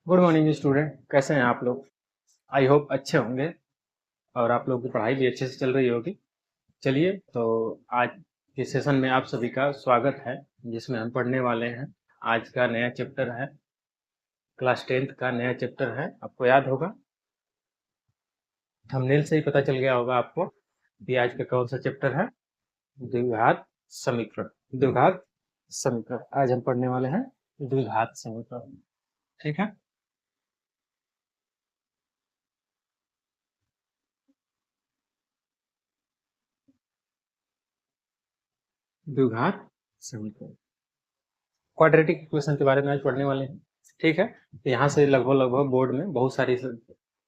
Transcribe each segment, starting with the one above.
Good morning student, कैसे हैं आप लोग। आई होप अच्छे होंगे और आप लोगों की पढ़ाई भी अच्छे से चल रही होगी। चलिए तो आज के सेशन में आप सभी का स्वागत है, जिसमें हम पढ़ने वाले हैं। आज का नया चैप्टर है, क्लास 10th का नया चैप्टर है। आपको याद होगा, थंबनेल से ही पता चल गया होगा आपको कि आज का कौन सा चैप्टर है। द्विघात समीकरण। द्विघात समीकरण आज हम पढ़ने वाले हैं, द्विघात समीकरण। ठीक है। द्विघात समीकरण, क्वाड्रेटिक इक्वेशन के बारे में आज पढ़ने वाले हैं। ठीक है। तो यहाँ से लगभग बोर्ड में बहुत सारी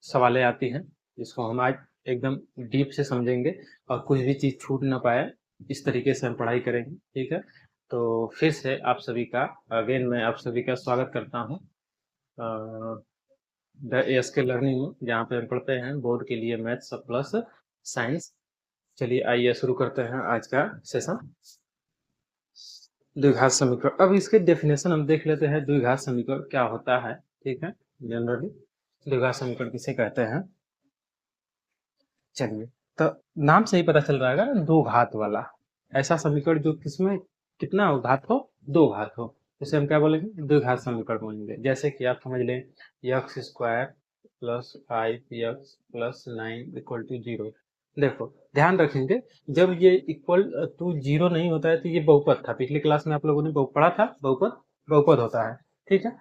सवालें आती हैं, जिसको हम आज एकदम डीप से समझेंगे और कुछ भी चीज़ छूट ना पाए, इस तरीके से हम पढ़ाई करेंगे। ठीक है। तो फिर से आप सभी का अगेन मैं आप सभी का स्वागत करता हूँ द एएसके लर्निंग में, जहाँ पे हम पढ़ते हैं बोर्ड के लिए मैथ्स प्लस साइंस। चलिए आइए शुरू करते हैं आज का सेशन। द्विघात समीकरण, अब इसके डेफिनेशन हम देख लेते हैं। द्विघात समीकरण क्या होता है। ठीक है। जनरली द्विघात समीकरण किसे कहते हैं। चलिए, तो नाम से ही पता चल रहा है, दो घात वाला ऐसा समीकरण जो किसमें कितना घात हो, दो घात हो, उसे हम क्या बोलेंगे, द्विघात समीकरण बोलेंगे। जैसे कि आप समझ लें X square plus 5x plus 9 equal to 0। देखो ध्यान रखेंगे, जब ये इक्वल टू 0 नहीं होता है तो ये बहुपद था। पिछली क्लास में आप लोगों ने बहु पढ़ा था, बहुपद बहुपद होता है। ठीक है,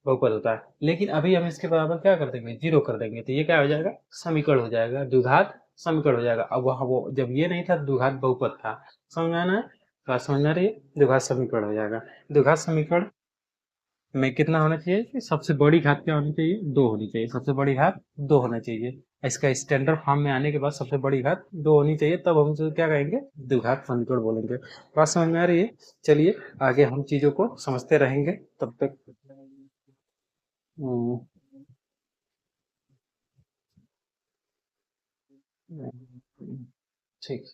बहुपद होता है। लेकिन अभी हम इसके बराबर क्या कर देंगे, 0 कर देंगे, तो ये क्या हो जाएगा, समीकरण हो जाएगा, द्विघात समीकरण हो जाएगा। अब वहाँ वो जब ये नहीं था, द्विघात बहुपद था। समझ में आना है, बात समझ में आ रही है। द्विघात समीकरण हो जाएगा। द्विघात समीकरण में कितना होना चाहिए कि सबसे बड़ी घात क्या होनी चाहिए, 2 होनी चाहिए। सबसे बड़ी घात 2 होना चाहिए। इसका स्टैंडर्ड फॉर्म में आने के बाद सबसे बड़ी घात 2 होनी चाहिए, तब हम उसे क्या कहेंगे, द्विघात समीकरण बोलेंगे। बात समझ में आ रही है। चलिए आगे हम चीजों को समझते रहेंगे तब तक। हम्म, ठीक,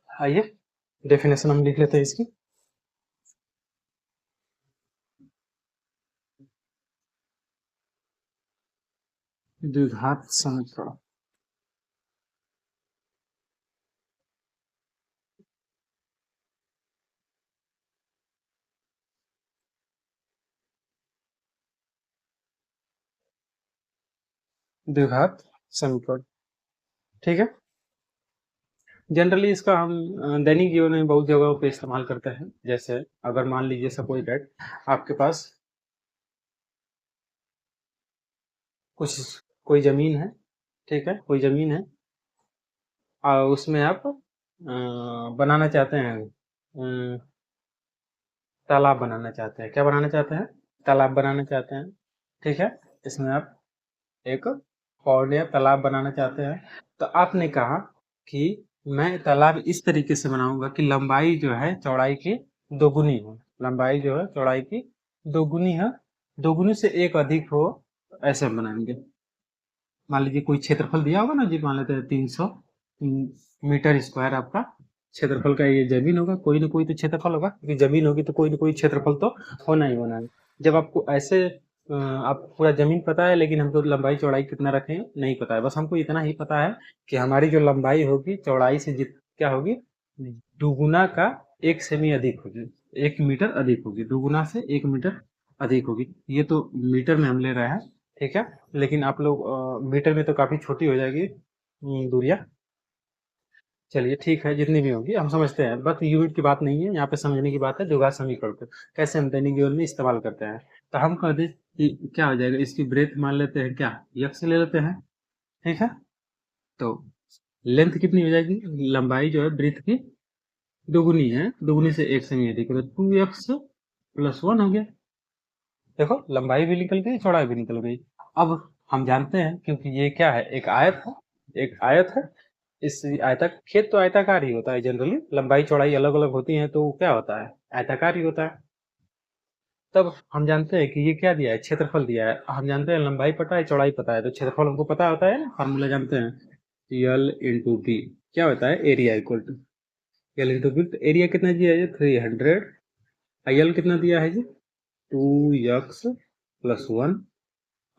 आइए डेफिनेशन हम लिख लेते हैं इसकी। द्विघात समीकरण, द्विघात समीकरण। ठीक है। जनरली इसका हम दैनिक जीवन में बहुत जगहों पे इस्तेमाल करते हैं। जैसे अगर मान लीजिए सपोज दैट आपके पास कुछ कोई जमीन है। ठीक है, कोई जमीन है और उसमें आप बनाना चाहते हैं, तालाब बनाना चाहते हैं। क्या बनाना चाहते हैं, तालाब बनाना चाहते हैं। ठीक है, इसमें आप एक पौड़ या तालाब बनाना चाहते हैं। तो आपने कहा कि मैं तालाब इस तरीके से बनाऊंगा कि लंबाई जो है चौड़ाई की दोगुनी हो। लंबाई जो है चौड़ाई की दोगुनी है, दोगुनी से एक अधिक हो, ऐसे हम बनाएंगे। मान लीजिए कोई क्षेत्रफल दिया होगा ना जी, मान लेते हैं 300 मीटर स्क्वायर आपका क्षेत्रफल का ये जमीन होगा। कोई ना कोई तो क्षेत्रफल होगा, क्योंकि जमीन होगी तो कोई ना कोई क्षेत्रफल तो होना ही होना है। जब आपको ऐसे आप पूरा जमीन पता है, लेकिन हमको लंबाई चौड़ाई कितना रखें नहीं पता है। बस हमको इतना ही पता है कि हमारी जो लंबाई होगी चौड़ाई से जित क्या होगी, दुगुना का 1 सेमी अधिक होगी, 1 मीटर अधिक होगी, दुगुना से 1 मीटर अधिक होगी। ये तो मीटर में हम ले रहे हैं। ठीक है, लेकिन आप लोग मीटर में तो काफी छोटी हो जाएगी दूरियां। चलिए ठीक है, जितनी भी होगी हम समझते हैं, बस यूनिट की बात नहीं है, यहाँ पे समझने की बात है। द्विघात समीकरण को कैसे हम दैनिक जीवन में इस्तेमाल करते हैं। तो हम कहते हैं कि क्या हो जाएगा, इसकी ब्रेथ मान लेते हैं, क्या यक्स ले लेते हैं। ठीक है, तो लेंथ कितनी हो जाएगी, लंबाई जो है ब्रेथ की दोगुनी है, दोगुनी से 1 सेमी अधिक, तो 2x+1 हो गया। देखो लंबाई भी निकल गई, चौड़ाई भी निकल गई। अब हम जानते हैं, क्योंकि ये क्या है, एक आयत है, एक आयत है। इस आयतक खेत तो आयताकार ही होता है जनरली, लंबाई चौड़ाई अलग अलग होती है तो क्या होता है, आयताकार ही होता है। तब हम जानते हैं कि ये क्या दिया है, क्षेत्रफल दिया है। हम जानते हैं लंबाई पता है, चौड़ाई पता है, तो क्षेत्रफल हमको पता होता है ना, फॉर्मूला जानते हैं, L/B क्या होता है, एरिया इक्वल टू L/B। तो एरिया कितना दिया है, 300। एल कितना दिया है जी, 2x प्लस 1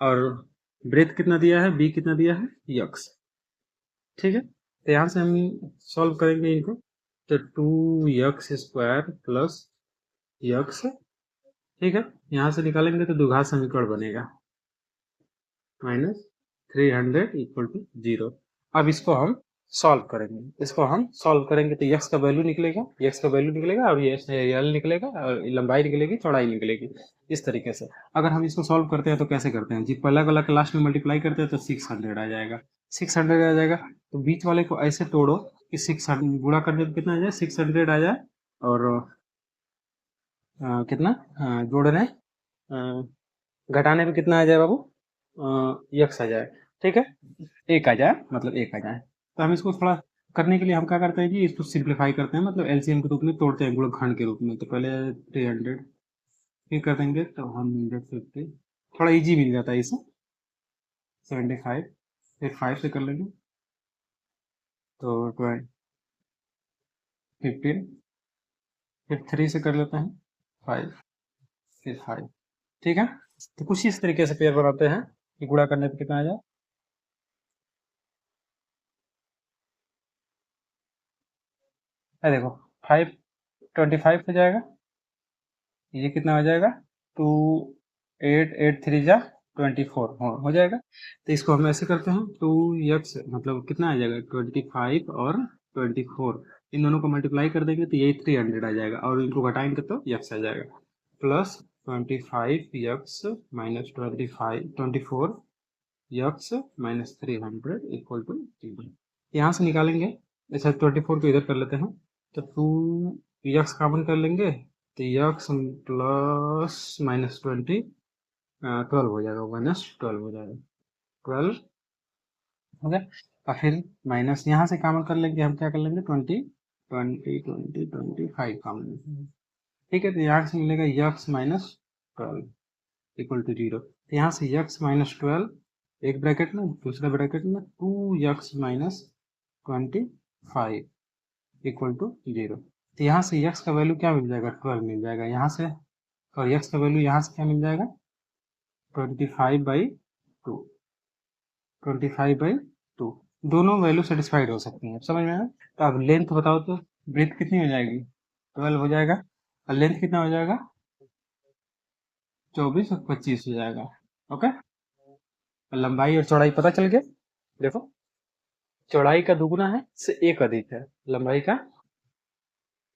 और ब्रेथ कितना दिया है, बी कितना दिया है, यक्स। ठीक है, तो यहाँ से हम सॉल्व करेंगे इनको, तो 2x² प्लस यक्स। ठीक है, यहाँ से निकालेंगे तो द्विघात समीकरण बनेगा -300 इक्वल टू 0। अब इसको हम सॉल्व करेंगे, तो x का वैल्यू निकलेगा, और ये l निकलेगा और लंबाई निकलेगी, चौड़ाई निकलेगी। इस तरीके से अगर हम इसको सॉल्व करते हैं तो कैसे करते हैं जी, पहला वाला के लास्ट में मल्टीप्लाई करते हैं तो 600 आ जाएगा, 600 आ जाएगा। तो बीच वाले को ऐसे तोड़ो कि 600 गुणा करने पर कितना आ जाए, 600 आ जाए, और कितना जोड़ रहे हैं, घटाने पे कितना आ जाए बाबू, यक्स आ जाए। ठीक है, एक आ जाए, मतलब एक आ जाए। तो हम इसको थोड़ा करने के लिए हम क्या करते हैं जी, इसको सिंप्लीफाई करते हैं, मतलब एलसीएम के रूप में तोड़ते हैं, गुणनखंड के रूप में। तो पहले 300 फिर कर देंगे तो 150, थोड़ा इजी मिल जाता है इसे। 75 फिर 5 से कर लेंगे तो 15, फिर 3 से कर लेते हैं 5, फिर 5। ठीक है, तो कुछ इस तरीके से पेयर बनाते हैं कि गुणा करने पे कितना आ जाए। देखो 525 हो जाएगा, ये कितना हो जाएगा, 2 8 8 3 जा 24 हो जाएगा। तो इसको हम ऐसे करते हैं, 2x मतलब कितना आ जाएगा, 25 और 24, इन दोनों को मल्टीप्लाई कर देंगे तो यही 300 आ जाएगा, और इनको घटाएंगे तो x आ जाएगा, plus 25x minus 24x minus 300 equal to 0। यहाँ से निकालेंगे, अच्छा 24 को इधर कर लेते हैं, तो 2x कॉमन कर लेंगे तो x प्लस माइनस 20 12 हो जाएगा, -12 हो जाएगा, 12 हो गया। और फिर माइनस यहाँ से कॉमन कर लेंगे, हम क्या कर लेंगे, 25 कॉमन। ठीक है, तो यहाँ से मिलेगा x माइनस 12 इक्वल टू 0। तो यहाँ से x माइनस 12 एक ब्रैकेट में, दूसरा ब्रैकेट में 2x माइनस 25 इक्वल टू 0। तो यहाँ से x का वैल्यू क्या मिल जाएगा, 12 मिल जाएगा यहाँ से, और x का वैल्यू यहाँ से क्या मिल जाएगा, 25/2, 25/2। दोनों वैल्यू सेटिस्फाइड हो सकती हैं, समझ में आया। तो अब लेंथ बताओ तो, ब्रेथ कितनी हो जाएगी, 12 हो जाएगा, और लेंथ कितना हो जाएगा, 24 और 25 हो जाएगा। ओके, लंबाई और चौड़ाई पता चल गया। देखो, चौड़ाई का दुगुना है से एक अधिक है लंबाई का,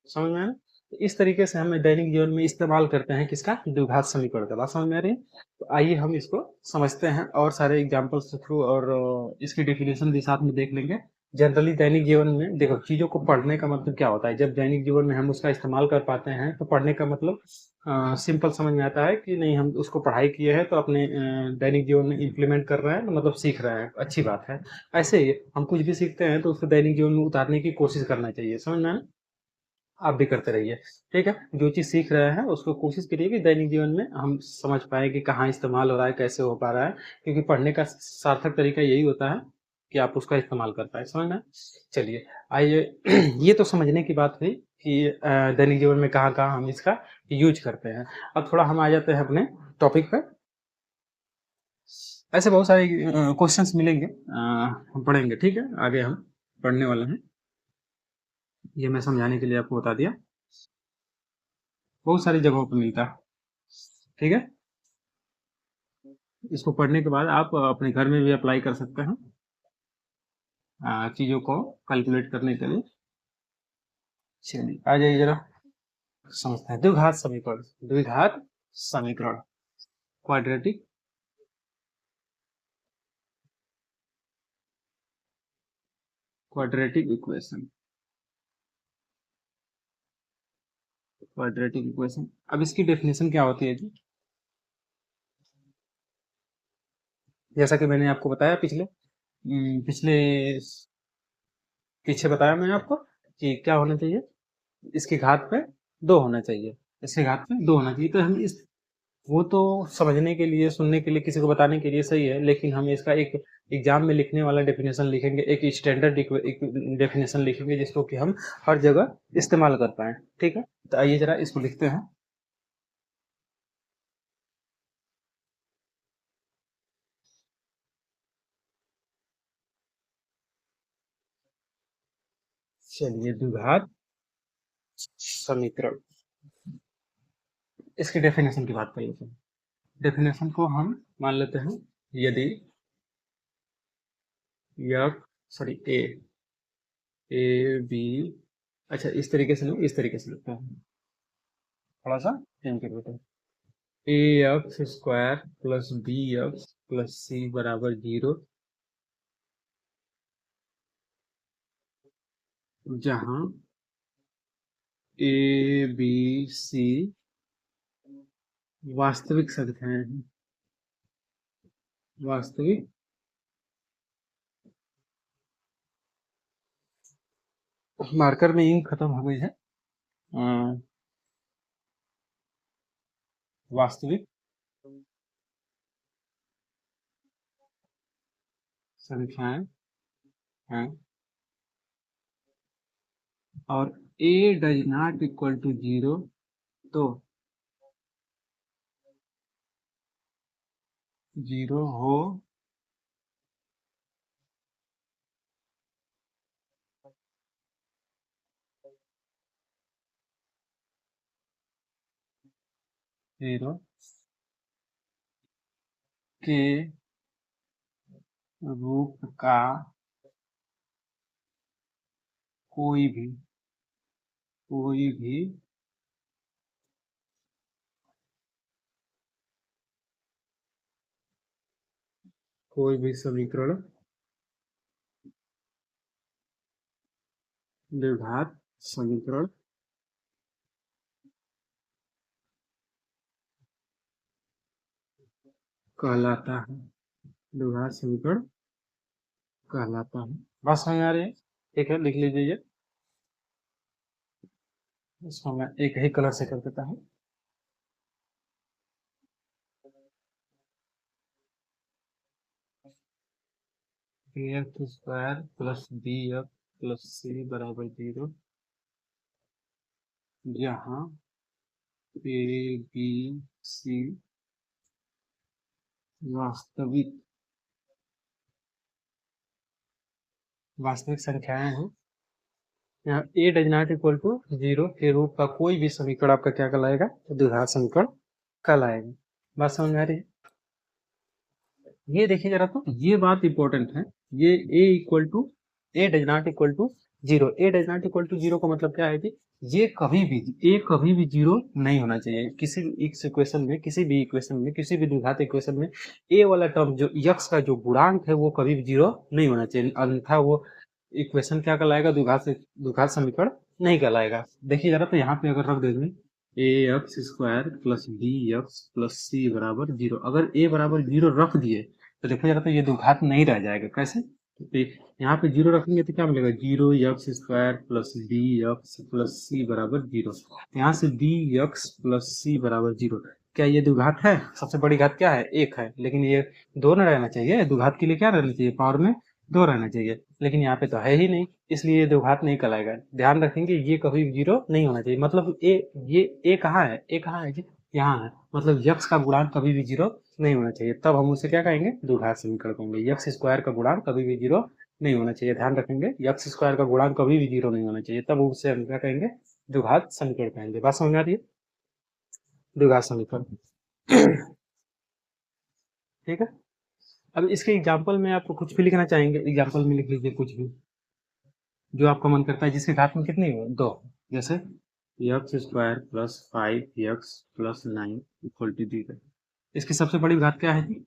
समझ में आया। तो इस तरीके से हम दैनिक जीवन में इस्तेमाल करते हैं किसका, द्विघात समीकरण का। बात समझ में आ रही है। तो आइए हम इसको समझते हैं और सारे एग्जांपल्स के थ्रू, और इसकी डेफिनेशन भी साथ में देख लेंगे। जनरली दैनिक जीवन में देखो, चीजों को पढ़ने का मतलब क्या होता है, जब दैनिक जीवन में हम उसका इस्तेमाल कर पाते हैं तो पढ़ने का मतलब सिंपल समझ में आता है कि नहीं, हम उसको पढ़ाई किए हैं तो अपने दैनिक जीवन में इम्प्लीमेंट कर रहे हैं, तो मतलब सीख रहे हैं, अच्छी बात है। ऐसे ही हम कुछ भी सीखते हैं तो उसको दैनिक जीवन में उतारने की कोशिश करना चाहिए, समझ में आया? आप भी करते रहिए। ठीक है, जो चीज़ सीख रहे हैं उसको कोशिश करिए कि दैनिक जीवन में हम समझ पाए कि कहाँ इस्तेमाल हो रहा है, कैसे हो पा रहा है, क्योंकि पढ़ने का सार्थक तरीका यही होता है कि आप उसका इस्तेमाल कर पाए, समझ में। चलिए आइए ये तो समझने की बात हुई कि दैनिक जीवन में कहाँ कहाँ हम इसका यूज करते हैं। अब थोड़ा हम आ जाते हैं अपने टॉपिक पे। ऐसे बहुत सारे क्वेश्चंस मिलेंगे, हम पढ़ेंगे, ठीक है, आगे हम पढ़ने वाले हैं। ये मैं समझाने के लिए आपको बता दिया, बहुत सारी जगहों पर मिलता है। ठीक है, इसको पढ़ने के बाद आप अपने घर में भी अप्लाई कर सकते हैं चीज़ों को कैलकुलेट करने के लिए। चलिए आ जाइए जरा, समझते हैं द्विघात समीकरण। द्विघात समीकरण, quadratic quadratic equation, quadratic equation. अब इसकी डेफिनेशन क्या होती है जी, जैसा कि मैंने आपको बताया पिछले पीछे बताया मैंने आपको कि क्या होना चाहिए, इसके घात पे 2 होना चाहिए, इसके घात पे 2 होना चाहिए। तो हम इस, वो तो समझने के लिए, सुनने के लिए, किसी को बताने के लिए सही है, लेकिन हम इसका एक एग्जाम में लिखने वाला डेफिनेशन लिखेंगे, एक स्टैंडर्ड डेफिनेशन लिखेंगे जिसको कि हम हर जगह इस्तेमाल कर पाए। ठीक है, तो आइए जरा इसको लिखते हैं। चलिए द्विघात समीकरण, इसकी डेफिनेशन की बात कर लेते हैं। डेफिनेशन को हम मान लेते हैं, यदि ए ए बी, अच्छा इस तरीके से नहीं, इस तरीके से लिखते हैं, थोड़ा सा चेंज कर देते हैं। A x square plus b x plus c बराबर 0, जहां ए बी सी वास्तविक संख्याएं हैं, वास्तविक मार्कर में इंक खत्म हो गई है, वास्तविक संख्याएं हैं, और ए डज नॉट इक्वल टू 0, तो 0 हो जीरो के रूप का कोई भी समीकरण द्विघात समीकरण कहलाता है, द्विघात समीकरण कहलाता है। बात समझ आ रही है? ठीक है, लिख लीजिए ये, इसको मैं एक ही कलर से कर देता हूँ। X square plus b x plus c बराबर 0, जहाँ ए बी सी वास्तविक संख्याएं हैं। यहाँ ए डज नॉट इक्वल टू 0 के रूप का कोई भी समीकरण आपका क्या कहलाएगा? द्विघात समीकरण कहलाएगा। बात समझ में आ रही है? ये देखिए जरा, तो ये बात इंपॉर्टेंट है, ये a does not equal to 0, a does not equal to 0 का मतलब क्या है कि ये कभी भी 0 नहीं होना चाहिए। किसी भी इक्वेशन में, किसी भी द्विघात इक्वेशन में ए वाला टर्म जो यक्स का जो गुणांक है वो कभी भी 0 नहीं होना चाहिए, अन्यथा वो इक्वेशन क्या कहलाएगा? द्विघात समीकरण नहीं कहलाएगा। देखिए जरा, तो यहाँ पे अगर रख देंगे a x square plus b x plus c बराबर 0, अगर ए बराबर 0 रख दिए तो देखो जरा, तो ये द्विघात नहीं रह जाएगा। कैसे? तो यहाँ पे 0 रखेंगे तो क्या मिलेगा? 0 x square plus b x plus c बराबर 0, यहाँ से बी एक्स प्लस सी बराबर 0, क्या ये द्विघात है? सबसे बड़ी घात क्या है? 1 है, लेकिन ये 2 न रहना चाहिए, द्विघात के लिए क्या रहना चाहिए? पावर में 2 रहना चाहिए, लेकिन यहाँ पे तो है ही नहीं, इसलिए ये द्विघात नहीं कहलाएगा। ध्यान रखेंगे, ये कभी 0 नहीं होना चाहिए। मतलब ए कहाँ है? ए कहाँ है जी? यहाँ है, मतलब यक्स का गुणांक कभी भी 0 नहीं होना चाहिए, तब हम उसे क्या कहेंगे? द्विघात समीकरण कहेंगे। यक्स स्क्वायर का गुणांक कभी भी 0 नहीं होना चाहिए, ध्यान रखेंगे, यक्स स्क्वायर का गुणांक कभी भी 0 नहीं होना चाहिए, तब उसे हम क्या कहेंगे? द्विघात समीकरण कहेंगे। बात समझ आ रही है? द्विघात समीकरण ठीक है। अब इसके एग्जाम्पल में आप कुछ भी लिखना चाहेंगे, एग्जाम्पल में लिख लीजिए कुछ भी जो आपका मन करता है, जिसके घात में कितनी हो? 2, जैसे X square plus 5x plus 9 equal to 0। इसकी सबसे बड़ी घात क्या है जी?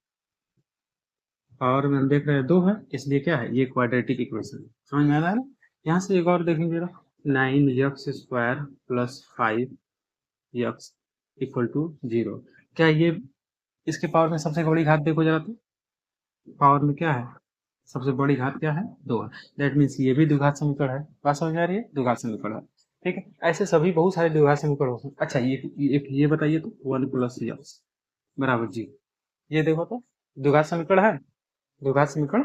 और हम देख रहे हैं 2 है, इसलिए क्या है? ये क्वाड्रेटिक इक्वेशन है। समझ में आ रहा है ना? यहाँ से एक और देखेंगे, 9x square plus 5x equal to 0, क्या ये इसके पावर में सबसे बड़ी घात देखो जरा, तो पावर में क्या है? सबसे बड़ी घात क्या है? 2 है। दैट मीन्स ये भी द्विघात समीकरण है। बात समझ में आ रही है? द्विघात समीकरण है। ठीक है, ऐसे सभी बहुत सारे द्विघात समीकरण होते हैं। अच्छा, ये बताइए तो 1 प्लस एक्स बराबर 0, ये देखो तो द्विघात समीकरण है? द्विघात समीकरण,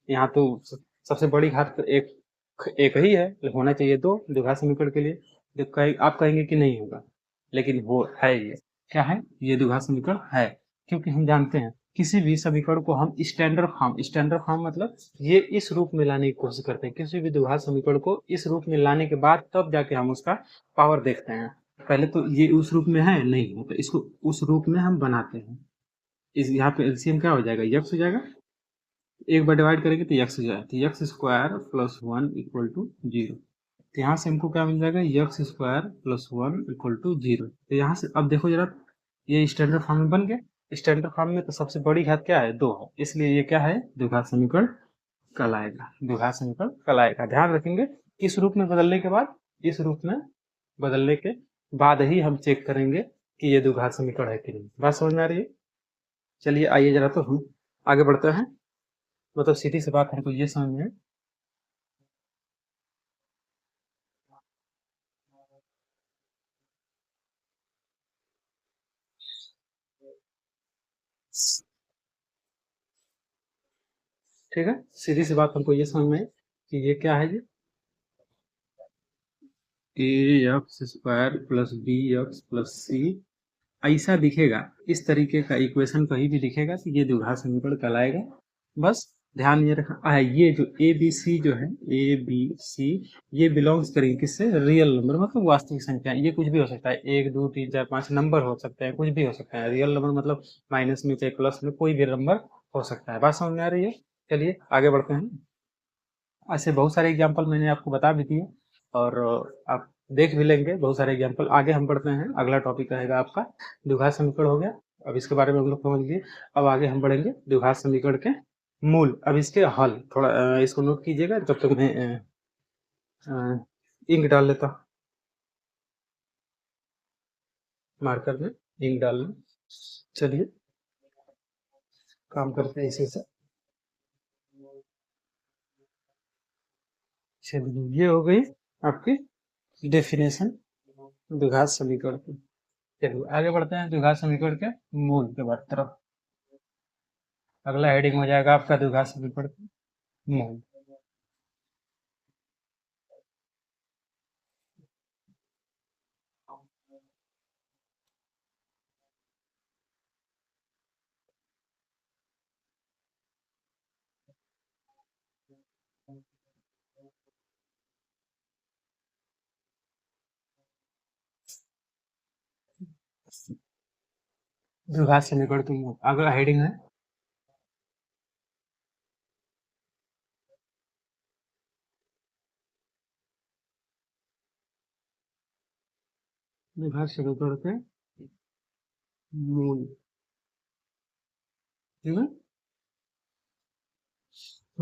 यहाँ तो सबसे बड़ी घात तो एक ही है, होना चाहिए 2 द्विघात समीकरण के लिए। आप कहेंगे कि नहीं होगा, लेकिन वो है, ये क्या है? ये द्विघात समीकरण है, क्योंकि हम जानते हैं किसी भी समीकरण को हम स्टैंडर्ड फॉर्म मतलब ये इस रूप में लाने की कोशिश करते हैं। किसी भी द्विघात समीकरण को इस रूप में लाने के बाद तब जाके हम उसका पावर देखते हैं। पहले तो ये उस रूप में है नहीं है, तो इसको उस रूप में हम बनाते हैं। इस यहाँ पे एलसीएम क्या हो जाएगा, यक्स हो जाएगा। एक बार डिवाइड करेंगे तो यक्स हो जाएगा, तो X square plus 1 equal to 0। तो यहाँ से हमको क्या मिल जाएगा, X square plus 1 equal to 0। तो यहाँ से अब देखो जरा, ये स्टैंडर्ड फॉर्म में बन गया। स्टैंडर्ड फॉर्म में तो सबसे बड़ी घात क्या है, 2 है, इसलिए ये क्या है, द्विघात समीकरण कहलाएगा। द्विघात समीकरण कहलाएगा। ध्यान रखेंगे, इस रूप में बदलने के बाद, इस रूप में बदलने के बाद ही हम चेक करेंगे कि ये द्विघात समीकरण है कि नहीं। बात समझ में आ रही है। चलिए आइए जरा तो हम आगे बढ़ते हैं। मतलब सीधी सी बात हमको ये समझ में, ठीक है, सीधी सी बात हमको ये समझ में कि ये क्या है, ये a x square plus b x plus c ऐसा दिखेगा। इस तरीके का इक्वेशन कहीं भी दिखेगा तो ये द्विघात समीकरण कहलाएगा। बस ध्यान ये रखना है, ये जो ए बी सी जो है, ए बी सी, ये बिलोंग्स करेंगे किससे, रियल नंबर मतलब वास्तविक संख्या। ये कुछ भी हो सकता है, 1 2 3 4 5 नंबर हो सकते हैं, कुछ भी हो सकता है। रियल नंबर मतलब माइनस में चाहे प्लस में, कोई भी नंबर हो सकता है। बात समझ में आ रही है। चलिए आगे बढ़ते हैं। ऐसे बहुत सारे एग्जाम्पल मैंने आपको बता भी दिए और आप देख भी लेंगे बहुत सारे एग्जाम्पल। आगे हम बढ़ते हैं, अगला टॉपिक रहेगा आपका द्विघात समीकरण हो गया। अब इसके बारे में हम लोग समझ लिए। अब आगे हम बढ़ेंगे द्विघात समीकरण के मूल, अब इसके हल। थोड़ा इसको नोट कीजिएगा, जब तक मैं इंक डाल लेता हूँ, मार्कर में इंक डाल लें। चलिए काम करते हैं इसी से। चलिए ये हो गई आपकी डेफिनेशन द्विघात समीकरण की। चलिए आगे बढ़ते हैं द्विघात समीकरण के मूल के बाद तरफ। अगला हेडिंग हो जाएगा आपका द्विघात समीकरण के मूल। द्विघात समीकरण के मूल, अगला हेडिंग है द्विघात समीकरण के मूल। ठीक है,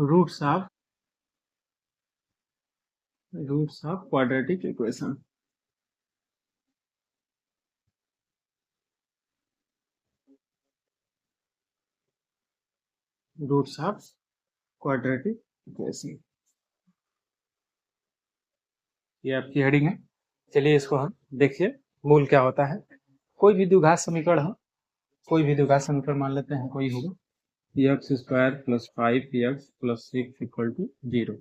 roots of quadratic equation. Roots of quadratic equation, ये आपकी हेडिंग है। चलिए इसको हम देखिए, मूल क्या होता है। कोई भी द्विघात समीकरण हो, कोई भी द्विघात समीकरण मान लेते हैं, कोई होगा X square plus 5 X plus 6 equal to 0।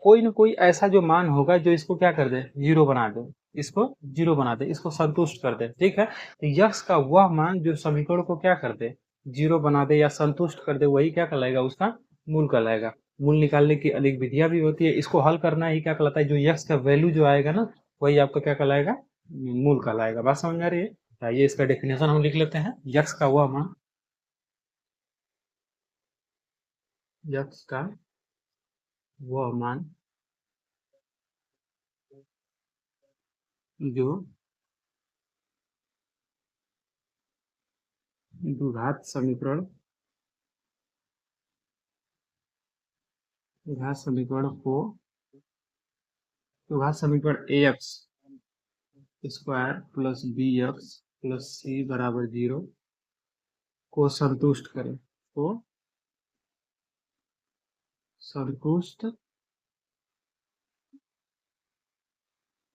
कोई ना कोई ऐसा जो मान होगा जो इसको क्या कर दे, जीरो बना दे, इसको जीरो बना दे, इसको संतुष्ट कर दे। ठीक है, तो यक्स का वह मान जो समीकरण को क्या कर दे, जीरो बना दे या संतुष्ट कर दे, वही क्या कहलाएगा, उसका मूल कहलाएगा। मूल निकालने की अनेक विधियां भी होती है, इसको हल करना ही क्या कहलाता है, जो यक्स का वैल्यू जो आएगा ना, वही आपका क्या कहलाएगा, मूल कहलाएगा। बात समझ में आ रही है। आइए इसका डेफिनेशन हम लिख लेते हैं। यक्स का वह मान, यक्स का वह मान जो द्विघात समीकरण, द्विघात समीकरण को, द्विघात समीकरण a x square plus b x plus c बराबर 0 को संतुष्ट करे, को संतुष्ट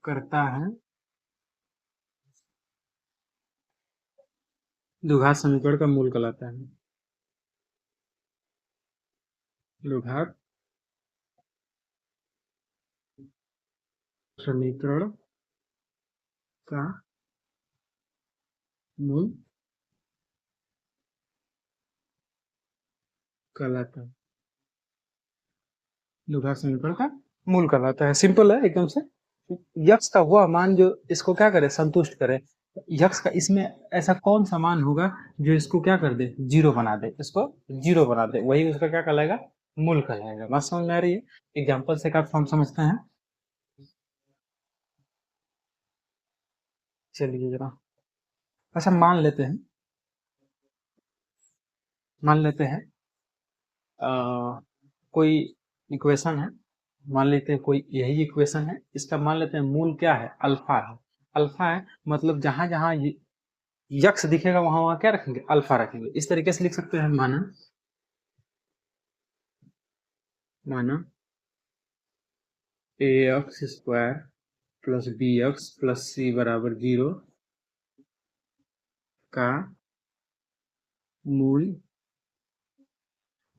करता है, द्विघात समीकरण का मूल कहलाता है। द्विघात समीकरण का मूल कहलाता है, द्विघात समीकरण का मूल कहलाता है। सिंपल है एकदम से। यक्स का वह मान जो इसको क्या करे, संतुष्ट करे। यक्स का इसमें ऐसा कौन सा मान होगा जो इसको क्या कर दे, जीरो बना दे, इसको जीरो बना दे, वही उसका क्या कहलाएगा, मूल कहलाएगा। बात समझ में आ रही है? एग्जाम्पल से का फॉर्म समझते हैं। चलिए जरा, अच्छा मान लेते हैं कोई इक्वेशन है, मान लेते हैं कोई यही इक्वेशन है, इसका मान लेते हैं मूल क्या है, अल्फा है। अल्फा है मतलब जहां जहां यक्स दिखेगा वहां वहां क्या रखेंगे, अल्फा रखेंगे। इस तरीके से लिख सकते हैं, माना माना a x square plus b x plus c बराबर 0 का मूल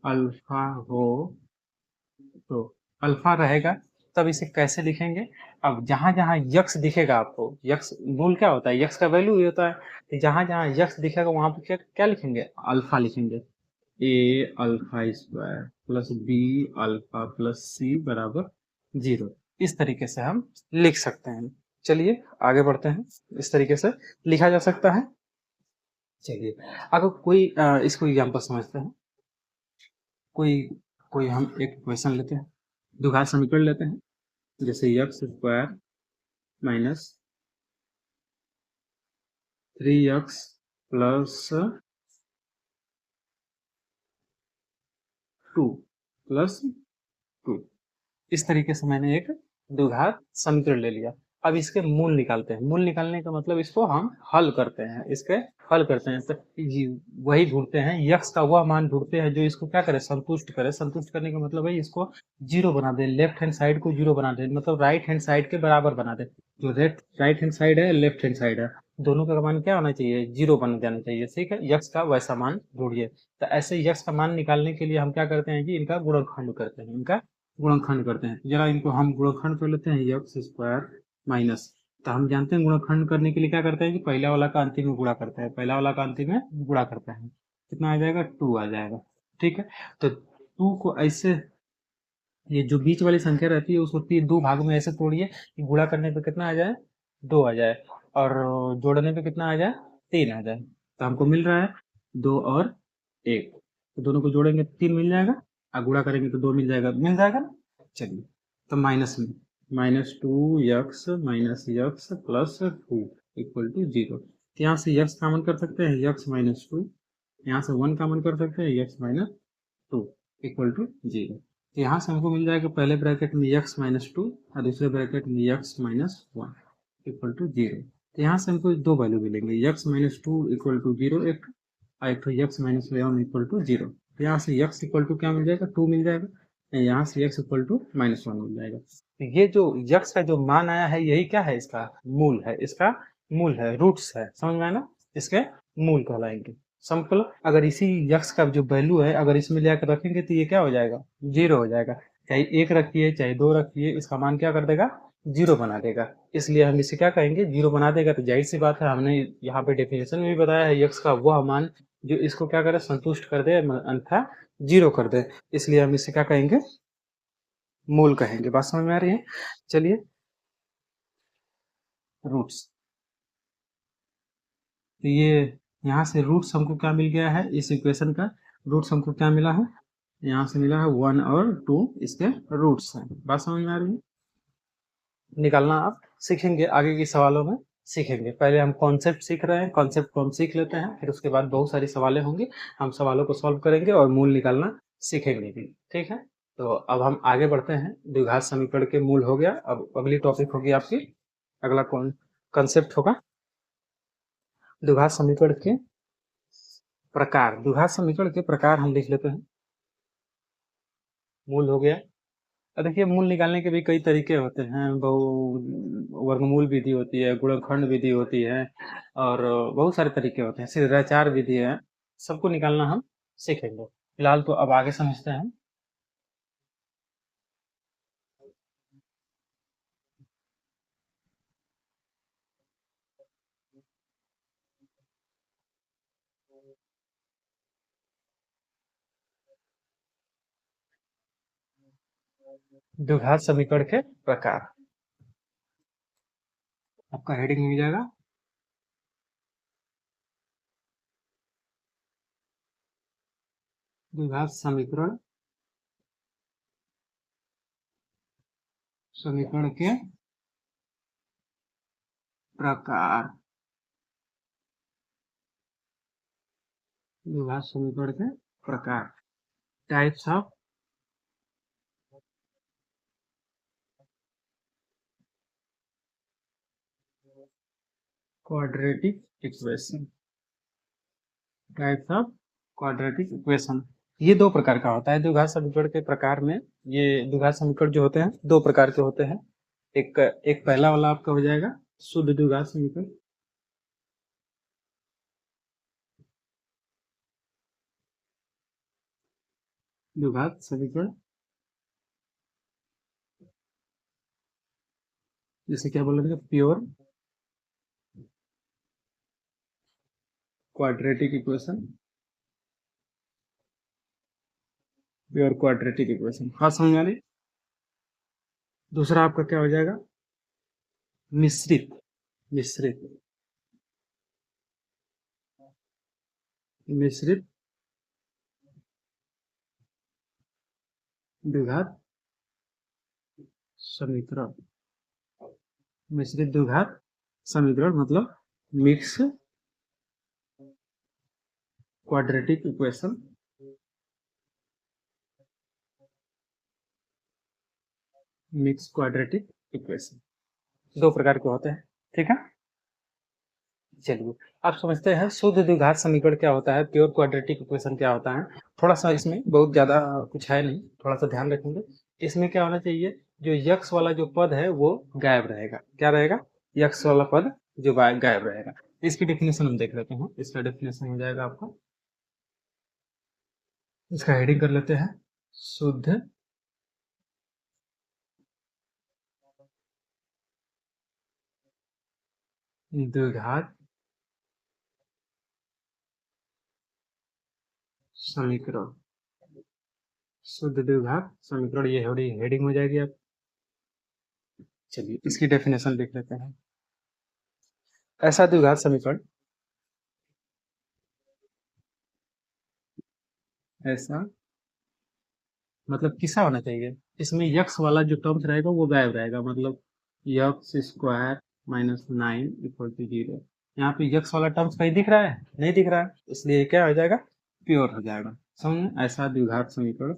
अल्फा हो, तो अल्फा रहेगा। तब इसे कैसे लिखेंगे, अब जहां जहां यक्स दिखेगा आपको, यक्स मूल क्या होता है, यक्स का वैल्यू ही होता है, तो जहां जहां यक्स दिखेगा वहां पे क्या क्या लिखेंगे, अल्फा लिखेंगे। A alpha square plus b alpha plus c बराबर 0। इस तरीके से हम लिख सकते हैं। चलिए आगे बढ़ते हैं, इस तरीके से लिखा जा सकता है। चलिए अगर कोई इसको एग्जाम्पल समझते हैं। कोई कोई हम एक क्वेश्चन लेते हैं, द्विघात समीकरण लेते हैं, जैसे X square minus 3x plus 2 plus 2। इस तरीके से मैंने एक द्विघात समीकरण ले लिया। अब इसके मूल निकालते हैं। मूल निकालने का मतलब इसको हम हल करते हैं, इसके हल करते हैं। तो वही ढूंढते हैं, यक्स का वह मान ढूंढते हैं जो इसको क्या करे, संतुष्ट करे। संतुष्ट करने का मतलब है इसको जीरो बना दे, लेफ्ट हैंड साइड को जीरो बना दे, मतलब राइट हैंड साइड के बराबर बना दे। जो राइट हैंड साइड है, लेफ्ट हैंड साइड है, दोनों का मान क्या होना चाहिए, जीरो बन जाना चाहिए। ठीक है, यक्स का वैसा मान ढूंढिए। तो ऐसे यक्स का मान निकालने के लिए हम क्या करते हैं कि इनका गुणनखंड करते हैं, इनका गुणनखंड करते हैं। जरा इनको हम गुणनखंड कर लेते हैं, एक्स स्क्वायर माइनस, तो हम जानते हैं गुणनखंड करने के लिए क्या करते हैं कि पहला वाला का अंतिम में गुणा करते हैं, पहला वाला का अंतिम में गुणा करते हैं। कितना आ जाएगा, 2 आ जाएगा। ठीक है, तो 2 को ऐसे, ये जो बीच वाली संख्या रहती है उसको दो भाग में ऐसे तोड़िए कि गुणा करने पे कितना आ जाए, 2 आ जाए, और जोड़ने पे कितना आ जाए, 3 आ जाए। तो हमको मिल रहा है 2 और 1, तो दोनों को जोड़ेंगे 3 मिल जाएगा, और गुणा करेंगे तो 2 मिल जाएगा ना। चलिए, तो माइनस में -2x प्लस 2 इक्वल टू 0। यहाँ से यक्स कॉमन कर सकते हैं, यक्स माइनस 2, यहाँ से 1 कॉमन कर सकते हैं, यक्स माइनस 2 इक्वल टू 0। तो यहाँ से हमको मिल जाएगा पहले ब्रैकेट में यक्स माइनस 2 और दूसरे ब्रैकेट में यक्स माइनस 1 इक्वल टू 0। तो यहाँ से हमको दो वैल्यू मिलेंगे, यक्स माइनस 2 इक्वल टू 0 एक, और एक तो यक्स माइनस 1 इक्वल टू 0। तो यहाँ से यक्स इक्वल टू क्या मिल जाएगा, 2 मिल जाएगा, यहाँ से यक्स इक्वल टू -1 मिल जाएगा। तो ये जो यक्स का जो मान आया है यही क्या है, इसका मूल है, इसका मूल है, रूट्स है। समझ में आया ना, इसके मूल कहलाएंगे। सिंपल। अगर इसी यक्स का जो वैल्यू है अगर इसमें ले आकर रखेंगे तो ये क्या हो जाएगा, 0 हो जाएगा। चाहे 1 रखिए चाहे 2 रखिए, इसका मान क्या कर देगा, 0 बना देगा। इसलिए हम इसे क्या कहेंगे, 0 बना देगा। तो जाहिर सी बात है, हमने यहाँ पे डेफिनेशन में भी बताया है, यक्स का वह मान जो इसको क्या करे, संतुष्ट कर दे, अन्यथा 0 कर दे। इसलिए हम इसे क्या कहेंगे, मूल कहेंगे। बात समझ में आ रही है? चलिए, रूट्स। तो ये यहाँ से रूट्स हमको क्या मिल गया है, इस इक्वेशन का रूट्स हमको क्या मिला है, यहाँ से मिला है 1 और 2, इसके रूट्स हैं। बात समझ में आ रही है? निकालना आप सीखेंगे आगे के सवालों में, सीखेंगे। पहले हम कॉन्सेप्ट सीख रहे हैं, कॉन्सेप्ट को हम सीख लेते हैं, फिर उसके बाद बहुत सारी सवालें होंगी, हम सवालों को सॉल्व करेंगे और मूल निकालना सीखेंगे भी। ठीक है, तो अब हम आगे बढ़ते हैं। द्विघात समीकरण के मूल हो गया, अब अगली टॉपिक होगी आपकी, अगला कौन कंसेप्ट होगा, द्विघात समीकरण के प्रकार। द्विघात समीकरण के प्रकार हम लिख लेते हैं। मूल हो गया। अब देखिए, मूल निकालने के भी कई तरीके होते हैं, बहु वर्गमूल विधि होती है, गुणनखंड विधि होती है, और बहुत सारे तरीके होते हैं, शिष्टाचार विधि है। सबको निकालना हम सीखेंगे। फिलहाल तो अब आगे समझते हैं। द्विघात समीकरण के प्रकार। आपका हेडिंग मिल जाएगा द्विघात समीकरण के प्रकार। द्विघात समीकरण के प्रकार, types of quadratic equation. Types of quadratic equation, ये दो प्रकार का होता है द्विघात समीकरण के प्रकार में। ये द्विघात समीकरण जो होते हैं दो प्रकार के होते हैं। एक पहला वाला आपका हो जाएगा शुद्ध द्विघात समीकरण, द्विघात समीकरण जैसे क्या बोलेंगे, pure quadratic equation, pure quadratic equation. हाँ समझ आ रही। दूसरा आपका क्या हो जाएगा, मिश्रित मिश्रित मिश्रित द्विघात समीकरण। मिश्रित द्विघात समीकरण मतलब mix quadratic equation. Mix quadratic equation दो प्रकार के होते हैं, ठीक है। चलिए आप समझते हैं शुद्ध द्विघात समीकरण क्या होता है, प्योर क्वाड्रेटिक इक्वेशन क्या होता है। थोड़ा सा इसमें बहुत ज्यादा कुछ है नहीं, थोड़ा सा ध्यान रखेंगे। इसमें क्या होना चाहिए, जो यक्स वाला जो पद है वो गायब रहेगा। क्या रहेगा, यक्स वाला पद जो गायब रहेगा। इसकी डेफिनेशन हम देख लेते हैं। इसका डेफिनेशन हो जाएगा आपका, इसका हेडिंग कर लेते हैं, शुद्ध द्विघात समीकरण। शुद्ध द्विघात समीकरण, ये हेडिंग हो जाएगी आप। चलिए इसकी डेफिनेशन देख लेते हैं। ऐसा द्विघात समीकरण, ऐसा मतलब किसा होना चाहिए, इसमें यक्स वाला जो टर्म्स रहेगा वो गायब रहेगा। मतलब X square minus 9 equal to 0। यहाँ पे यक्स वाला टर्म्स कहीं दिख रहा है, नहीं दिख रहा है, इसलिए क्या हो जाएगा, प्योर हो जाएगा। समझ, ऐसा द्विघात समीकरण,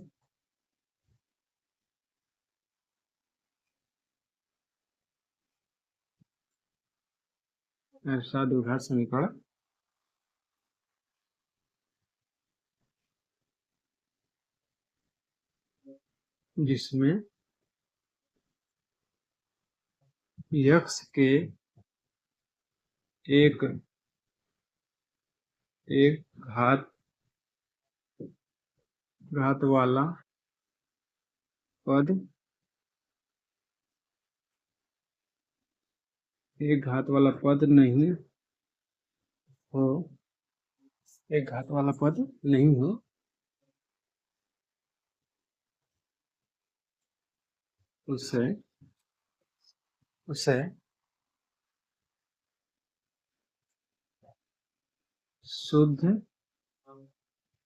ऐसा द्विघात समीकरण जिसमें यक्स के एक घात वाला पद, एक घात वाला पद नहीं हो, एक घात वाला पद नहीं हो, उसे उसे शुद्ध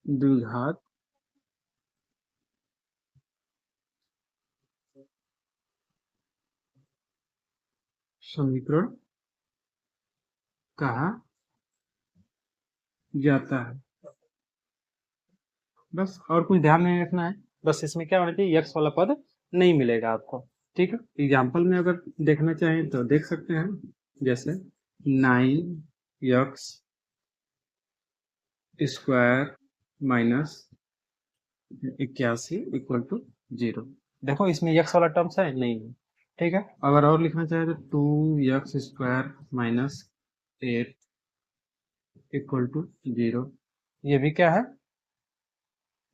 द्विघात समीकरण कहा जाता है। बस और कुछ ध्यान नहीं रखना है, बस इसमें क्या होना चाहिए, यक्स वाला पद नहीं मिलेगा आपको, ठीक है। एग्जाम्पल में अगर देखना चाहें तो देख सकते हैं, जैसे 9 x square minus 81 equal to 0। देखो इसमें यक्स वाला टर्म्स है नहीं है, ठीक है। अगर और लिखना चाहे तो 2 x square minus 8 equal to 0। ये भी क्या है,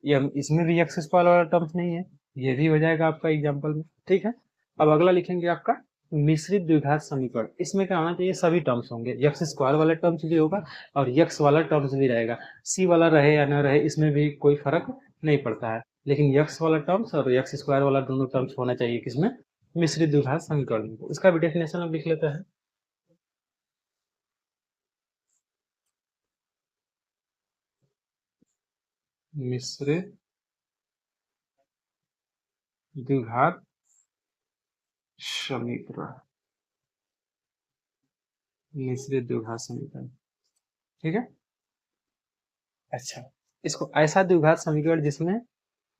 ये इसमें भी एक्स स्क्वायर वाला टर्म्स नहीं है, ये भी हो जाएगा आपका एग्जाम्पल में, ठीक है। अब अगला लिखेंगे आपका मिश्रित द्विघात समीकरण। इसमें क्या होना चाहिए, सभी टर्म्स होंगे, एक्स स्क्वायर वाला टर्म्स भी होगा और यक्स वाला टर्म्स भी रहेगा। सी वाला रहे या ना रहे इसमें भी कोई फर्क नहीं पड़ता है। लेकिन यक्स वाला टर्म्स और यक्स स्क्वायर वाला दोनों टर्म्स होना चाहिए किसमें, मिश्रित द्विघात समीकरण में। इसका भी डेफिनेशन अब लिख लेते हैं। मिश्रित द्विघात समीकरण, मिश्रित द्विघात समीकरण, ठीक है। अच्छा, इसको ऐसा द्विघात समीकरण जिसमें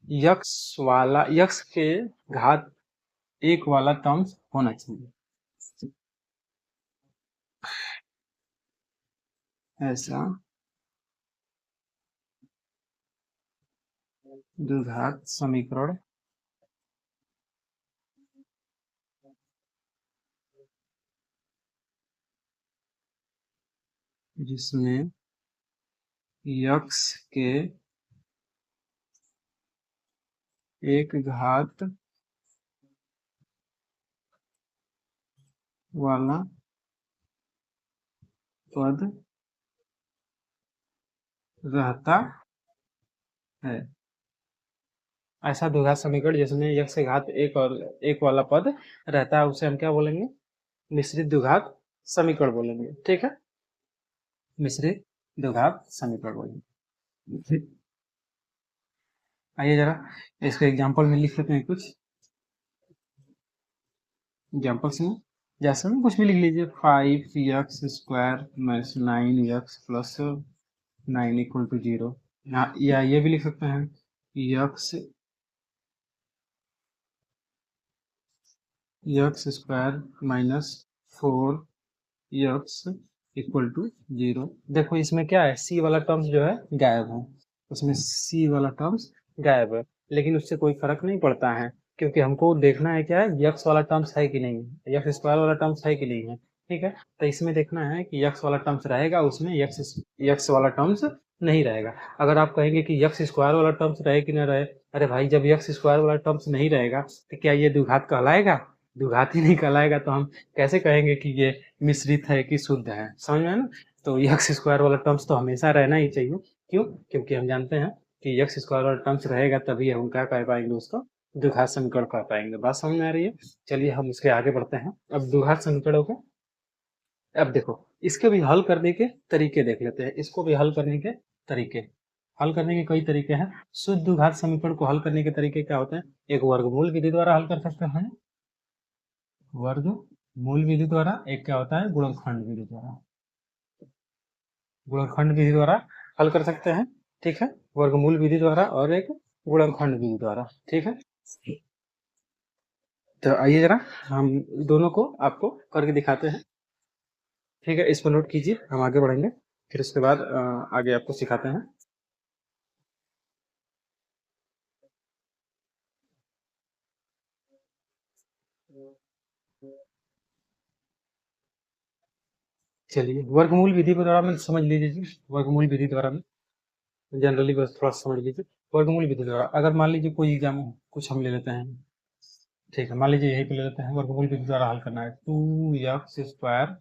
यक्स के घात एक वाला टर्म्स होना चाहिए, ऐसा द्विघात समीकरण जिसमें यक्स के एक घात वाला पद रहता है। ऐसा द्विघात समीकरण जिसमें यक्स के घात एक और एक वाला पद रहता है उसे हम क्या बोलेंगे, मिश्रित द्विघात समीकरण बोलेंगे, ठीक है। मिश्रित द्विघात समीकरण बोलेंगे। आइए जरा इसको एग्जांपल में लिख लेते हैं कुछ एग्जांपल्स में। जैसे में कुछ भी लिख लीजिए, 5x² minus 9x plus 9 equal to 0। या ये भी लिख सकते हैं, x² minus 4x equal to 0। देखो इसमें क्या है, c वाला टर्म्स जो है गायब है, उसमें c वाला टर्म्स गायब है, लेकिन उससे कोई फर्क नहीं पड़ता है, क्योंकि हमको देखना है क्या है, यक्स वाला टर्म्स है कि नहीं है, यक्स स्क्वायर वाला टर्म्स है कि नहीं है, ठीक है। तो इसमें देखना है कि यक्स वाला टर्म्स रहेगा, उसमें यक्स वाला टर्म्स नहीं रहेगा। अगर आप कहेंगे कि यक्स स्क्वायर वाला टर्म्स रहे कि ना रहे, अरे भाई जब यक्स स्क्वायर वाला टर्म्स नहीं रहेगा तो क्या ये द्विघात कहलाएगा, द्विघात ही नहीं कहलाएगा, तो हम कैसे कहेंगे कि ये मिश्रित है कि शुद्ध है, समझ में ना। तो यक्स स्क्वायर वाला टर्म्स तो हमेशा रहना ही चाहिए, क्यों, क्योंकि हम जानते हैं कि यक्स स्क्वायर वाला टर्म्स रहेगा तभी हम क्या कह पाएंगे, उसको द्विघात समीकरण कह पाएंगे। बात समझ में आ रही है। चलिए हम इसके आगे बढ़ते हैं। अब द्विघात समीकरणों को, अब देखो इसके भी हल करने के तरीके देख लेते हैं। इसको भी हल करने के तरीके, हल करने के कई तरीके हैं। शुद्ध द्विघात समीकरण को हल करने के तरीके क्या होते हैं, एक वर्गमूल विधि द्वारा हल कर सकते हैं, वर्गमूल विधि द्वारा, एक क्या होता है गुणनखंड विधि द्वारा, गुणनखंड विधि द्वारा हल कर सकते हैं, ठीक है। वर्गमूल विधि द्वारा और एक गुणनखंड विधि द्वारा, ठीक है। तो आइए जरा हम दोनों को आपको करके दिखाते हैं, ठीक है। इसको नोट कीजिए, हम आगे बढ़ेंगे, फिर उसके बाद आगे आपको सिखाते हैं। चलिए वर्गमूल विधि के द्वारा में समझ लीजिए, वर्गमूल विधि द्वारा में जनरली बस थोड़ा समझ लीजिए। वर्गमूल विधि द्वारा अगर मान लीजिए कोई एग्जाम कुछ हम ले लेते हैं, ठीक है, मान लीजिए यही पे ले लेते हैं, वर्गमूल विधि द्वारा हल करना है। 2x²,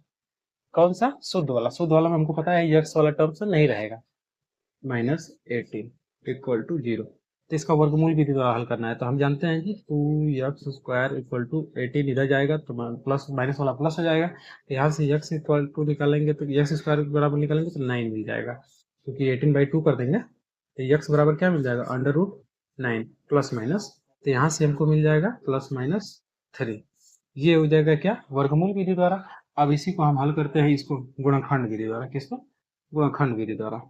कौन सा शुद्ध वाला, शुद्ध वाला में हमको पता है यक्स वाला टर्म से नहीं रहेगा, माइनस 18 इक्वल टू 0। तो इसका वर्गमूल विधि द्वारा हल करना है, तो हम जानते हैं कि 2x² इक्वल टू 18 इधर जाएगा तो प्लस माइनस वाला प्लस हो जाएगा, तो यहाँ से x इक्वल टू निकालेंगे तो x² बराबर निकालेंगे तो 9 मिल जाएगा, क्योंकि 18/2 कर देंगे तो x बराबर क्या मिल जाएगा, √9 प्लस माइनस, तो यहाँ से हमको मिल जाएगा प्लस माइनस 3। ये हो जाएगा क्या, वर्गमूल विधि द्वारा। अब इसी को हम हल करते हैं, इसको गुणनखंड विधि द्वारा, किसको, गुणनखंड विधि द्वारा।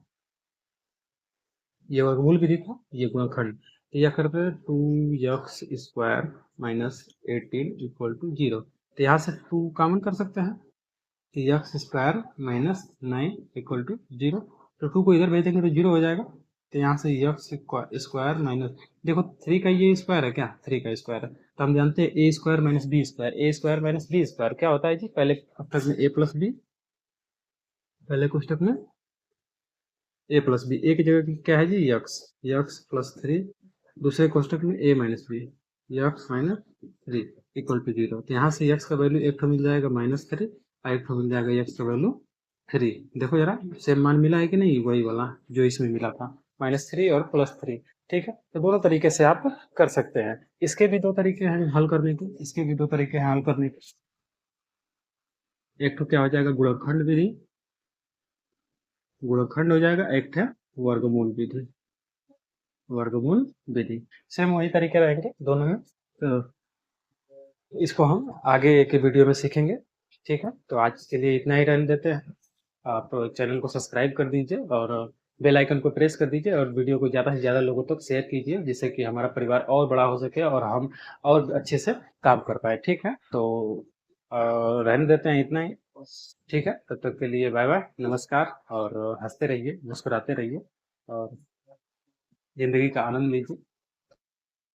ये वर्गमूल विधि था, ये गुणनखंड, तो यह करते हैं 2x² माइनस 18 इक्वल टू 0। तो यहाँ से 2 कॉमन कर सकते हैं, तो x² माइनस 9 इक्वल टू 0, तो 2 को इधर भेज देंगे तो 0 हो जाएगा। तो यहाँ से x² माइनस, देखो 3 का ये स्क्वायर है क्या, 3 का स्क्वायर है, तो हम जानते हैं a² minus b² minus b² क्या होता है जी, पहले कोष्टक में a प्लस बी, पहले कोष्टक में a प्लस बी, ए की जगह क्या है जी x प्लस 3, दूसरे कोष्टक में a minus b, x minus 3 equal to 0। तो यहाँ से x का वैल्यू एक तो मिल जाएगा -3 और एक तो मिल जाएगा x का वैल्यू 3। देखो जरा सेम मान मिला है कि नहीं, वही वाला जो इसमें मिला था, -3 और +3, ठीक है? तो दोनों तरीके से आप कर सकते हैं। इसके भी 2 तरीके हैं हल करने के, इसके भी 2 तरीके हैं हल करने के। एक तो क्या हो जाएगा गुणनखंड विधि, गुणनखंड हो जाएगा, एक है वर्गमूल विधि, वर्गमूल विधि। सेम वही तरीके रहेंगे दोनों में। तो इसको हम आगे के वीडियो में सीखेंगे, ठीक है? तो आज के लिए इतना ही रहने देते हैं। आप चैनल को सब्सक्राइब कर दीजिए और बेल आइकन को प्रेस कर दीजिए और वीडियो को ज़्यादा से ज़्यादा लोगों तक शेयर कीजिए, जिससे कि हमारा परिवार और बड़ा हो सके और हम और अच्छे से काम कर पाए, ठीक है? तो रहने देते हैं इतना ही, ठीक है? तब तक के लिए बाय बाय, नमस्कार और हंसते रहिए, मुस्कुराते रहिए और ज़िंदगी का आनंद लीजिए।